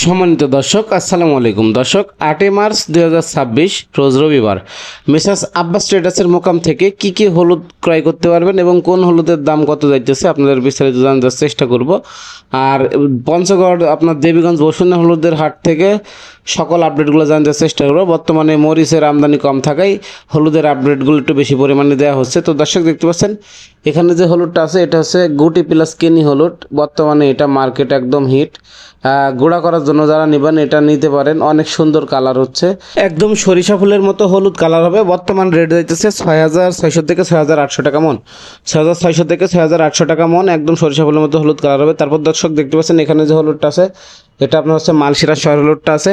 সম্মানিত দর্শক আসসালামু আলাইকুম। দর্শক 8 মার্চ 2026 রোজ রবিবার মেসার্স আব্বাস ট্রেডার্সের মোকাম থেকে কি কি হলুদ ক্রয় করতে পারবেন এবং কোন হলুদের দাম কত যাইতেছে আপনাদের বিস্তারিত জানার চেষ্টা করব। আর পঞ্চগড় আপনার দেবীগঞ্জ বসুন্ধরা হলুদের হাট থেকে সকল আপডেটগুলো জানতে চেষ্টা করব। বর্তমানে মরিচের আমদানি কম থাকায় হলুদের আপডেটগুলো একটু বেশি পরিমাণে দেওয়া হচ্ছে। তো দর্শক দেখতে পাচ্ছেন এখানে যে হলুদটা আছে এটা হচ্ছে গুটি প্লাস কেনি হলুদ। বর্তমানে এটা মার্কেট একদম হিট। গুঁড়া করার জন্য যারা নেবেন এটা নিতে পারেন। অনেক সুন্দর কালার হচ্ছে, একদম সরিষা ফুলের মতো হলুদ কালার হবে। বর্তমান রেট যাইতেছে 6,600 থেকে 6,800 টাকা মন। 6,600 থেকে 6,800 টাকা মন, একদম সরিষা ফুলের মতো হলুদ কালার হবে। তারপর দর্শক দেখতে পাচ্ছেন এখানে যে হলুদটা আছে এটা আপনার হচ্ছে মালশিরা শহর হলুদটা আছে।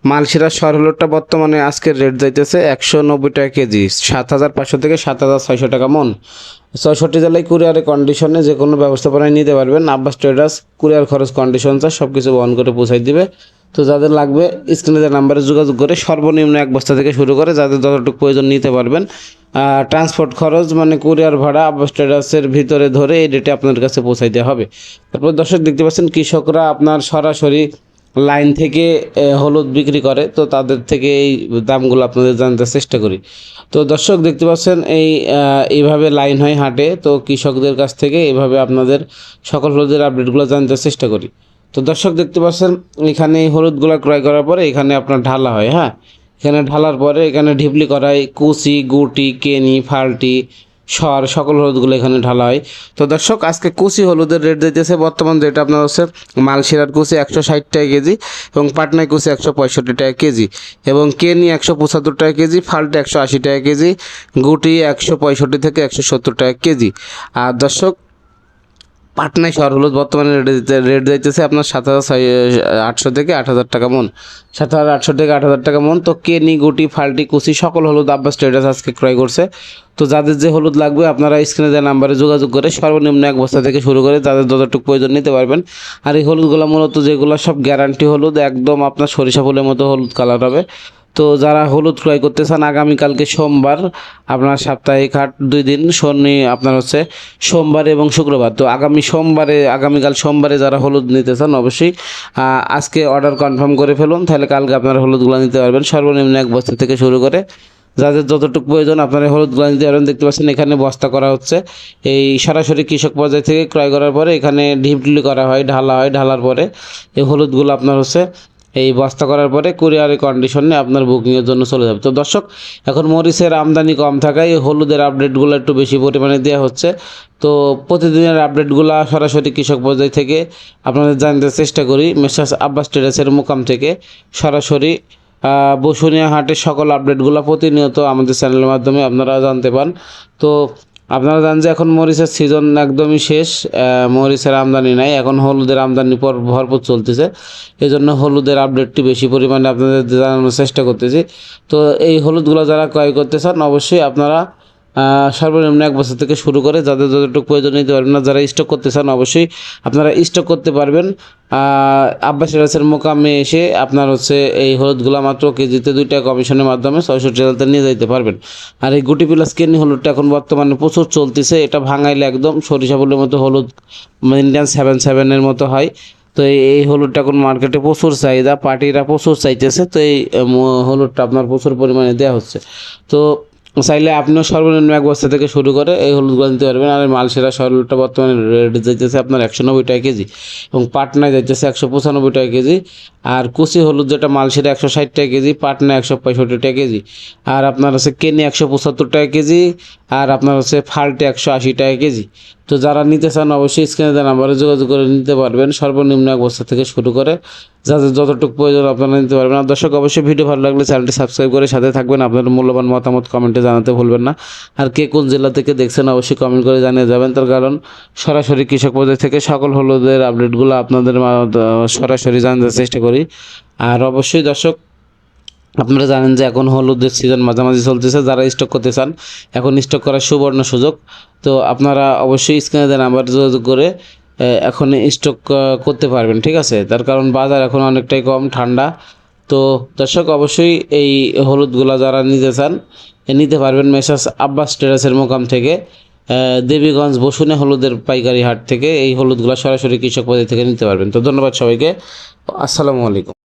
মালশিরা শহর হলুদটা বর্তমানে আজকের রেট যাইতেছে 190 টাকা কেজি, 7,500 থেকে 7,600 টাকা মন। 64 জেলায় কুরিয়ারে কন্ডিশনে যে কোনো ব্যবস্থাপনায় নিতে পারবেন। আব্বাস ট্রেডার্স কুরিয়ার খরচ কন্ডিশন সব কিছু বহন করে পৌঁছাই দিবে। তো যাদের লাগবে স্ক্রিনে যে নাম্বারে যোগাযোগ করে সর্বনিম্ন এক বস্তা থেকে শুরু করে যাদের যতটুকু প্রয়োজন নিতে পারবেন। ট্রান্সপোর্ট খরচ মানে কুরিয়ার ভাড়া আব্বাস ট্রেডার্সের ভিতরে ধরে এই ডেটে আপনার কাছে পৌঁছাই দেওয়া হবে। তারপর দর্শক দেখতে পাচ্ছেন কৃষকরা আপনার সরাসরি লাইন থেকে হলুদ বিক্রি করে, তো তাদের থেকে এই দামগুলো আপনাদের জানতে চেষ্টা করি। তো দর্শক দেখতে পাচ্ছেন এইভাবে লাইন হয় হাটে, তো কৃষকদের কাছ থেকে এইভাবে আপনাদের সকল হলুদের আপডেটগুলো জানতে চেষ্টা করি। তো দর্শক দেখতে পাচ্ছেন এখানে এই হলুদগুলো ক্রয় করার পরে এখানে আপনার ঢালা হয়। হ্যাঁ, এখানে ঢালার পরে এখানে ঢিপলি করা হয়, কুচি গুটি কেনি ফাল্টি সকল হলুদগুলো এখানে ঢালা হয়। তো দর্শক আজকে কুচি হলুদের রেট দিতেছে বর্তমান রেট আপনার হচ্ছে মালশিরার কুচি 160 টাকা কেজি এবং পাটনায় কুচি 165 টাকা কেজি এবং কেনি 175 টাকা কেজি, ফাল্টে 180 টাকা কেজি, গুটি 165 থেকে 170 টাকা কেজি। আর দর্শক পাটনায় শহর হলুদ বর্তমানে রেট যাইতেছে আপনার 7,800 থেকে 8,000 টাকা মন। 7,800 থেকে 8,000 টাকা মন। তো কেনি গুটি ফাল্টি কুচি সকল হলুদ আব্বাস ট্রেডার্স আজকে ক্রয় করছে। তো যাদের যে হলুদ লাগবে আপনারা স্ক্রিনে দেওয়া নাম্বারে যোগাযোগ করে সর্বনিম্ন এক বস্তা থেকে শুরু করে যাদের যতটুকু প্রয়োজন নিতে পারবেন। আর এই হলুদগুলো মূলত যেগুলো সব গ্যারান্টি হলুদ, একদম আপনার সরিষা ফুলের মতো হলুদ কালার হবে। তো যারা হলুদ ক্রয় করতে চান আগামীকালকে সোমবার আপনার সাপ্তাহিক হাট 2 দিন, শনি আপনার হচ্ছে সোমবার এবং শুক্রবার। তো আগামীকাল সোমবারে যারা হলুদ নিতে চান অবশ্যই আজকে অর্ডার কনফার্ম করে ফেলুন, তাহলে কালকে আপনারা হলুদগুলো নিতে পারবেন সর্বনিম্ন এক বস্তা থেকে শুরু করে যাদের যতটুকু প্রয়োজন আপনারা হলুদগুলো নিতে পারবেন। দেখতে পাচ্ছেন এখানে বস্তা করা হচ্ছে, এই সরাসরি কৃষক পর্যায় থেকে ক্রয় করার পরে এখানে ঢিপঢিলি করা হয়, ঢালা হয়, ঢালার পরে এই হলুদগুলো আপনার হচ্ছে এই বস্তা করার পরে কুরিয়ারের কন্ডিশনে আপনার বুকিংয়ের জন্য চলে যাবে। তো দর্শক এখন মরিচের আমদানি কম থাকায় হলুদের আপডেটগুলো একটু বেশি পরিমাণে দেওয়া হচ্ছে। তো প্রতিদিনের আপডেটগুলো সরাসরি কৃষক পর্যায় থেকে আপনাদের জানতে চেষ্টা করি। মেসার্স আব্বাস ট্রেডার্সের মোকাম থেকে সরাসরি বসুনিয়া হাটের সকল আপডেটগুলো প্রতিনিয়ত আমাদের চ্যানেলের মাধ্যমে আপনারা জানতে পান। তো আপনারা জানেন যে এখন মরিচের সিজন একদমই শেষ, মরিচের আমদানি নাই, এখন হলুদের আমদানি ভরপুর চলতেছে। এই জন্য হলুদের আপডেটটি বেশি পরিমাণে আপনাদের জানানোর চেষ্টা করতেছি। তো এই হলুদগুলো যারা ক্রয় করতে চান অবশ্যই আপনারা সর্বনিম্ন এক বছর থেকে শুরু করে যাদের যতটুকু প্রয়োজন নিতে পারবেন না, যারা স্টক করতে চান অবশ্যই আপনারা স্টক করতে পারবেন। আব্বাস ট্রেডার্সের মোকামে এসে আপনার হচ্ছে এই হলুদগুলো মাত্র কেজিতে 2 টাকা কমিশনের মাধ্যমে 660 টাকাতে নিয়ে যেতে পারবেন। আর এই গুটি প্লাস কেনি হলুদটা এখন বর্তমানে প্রচুর চলতেছে, এটা ভাঙাইলে একদম সরিষা ফুলের মতো হলুদ, ইন্ডিয়ান 7-7 মতো হয়। তো এই হলুদটা এখন মার্কেটে প্রচুর চাহিদা, পার্টিরা প্রচুর চাইতেছে। তো এই হলুদটা আপনার প্রচুর পরিমাণে দেওয়া হচ্ছে। তো চাইলে আপনিও সর্বনিম্ন এক বস্তা থেকে শুরু করে এই হলুদগুলো নিতে পারবেন। আর মালসেরা হলুদটা বর্তমানে রেট যাইতেছে আপনার 190 টাকা কেজি এবং পাটনায় যাইতেছে 195 টাকা কেজি। আর কুচি হলুদ যেটা মালসেরা 160 টাকা কেজি, পাটনা 165 টাকা কেজি। আর আপনার হচ্ছে কেনি 175 টাকা কেজি, আর আপনার হচ্ছে ফাল্টে 180 টাকা কেজি। তো যারা নিতে চান অবশ্যই স্ক্রিনে দেওয়া নাম্বারে যোগাযোগ করে নিতে পারবেন সর্বনিম্ন এক বস্তা থেকে শুরু করে যাদের যতটুকু প্রয়োজন আপনারা নিতে পারবেন। আর দর্শক অবশ্যই ভিডিও ভালো লাগলে চ্যানেলটি সাবস্ক্রাইব করে সাথে থাকবেন। আপনাদের মূল্যবান মতামত কমেন্টে জানাতে ভুলবেন না। আর কে কোন জেলা থেকে দেখছেন অবশ্যই কমেন্ট করে জানিয়ে যাবেন, তার কারণ সরাসরি কৃষক পর্যায় থেকে সকল হলুদের আপডেটগুলো আপনাদের সরাসরি জানাতে চেষ্টা করি। আর অবশ্যই দর্শক আপনারা জানেন যে এখন হলুদের সিজন মাঝামাঝি চলতেছে, যারা স্টক করতে চান এখন স্টক করার সুবর্ণ সুযোগ। তো আপনারা অবশ্যই স্ক্রিনে দেওয়া নাম্বার যোগাযোগ করে এখন স্টক করতে পারবেন, ঠিক আছে। তার কারণ বাজার এখন অনেকটাই কম, ঠান্ডা। তো দর্শক অবশ্যই এই হলুদগুলো যারা নিতে চান নিতে পারবেন মেসার্স আব্বাস ট্রেডার্সের মোকাম থেকে। দেবীগঞ্জ বসুনে হলুদের পাইকারি হাট থেকে এই হলুদগুলো সরাসরি কৃষক বাজার থেকে নিতে পারবেন। তো ধন্যবাদ সবাইকে, আসসালামু আলাইকুম।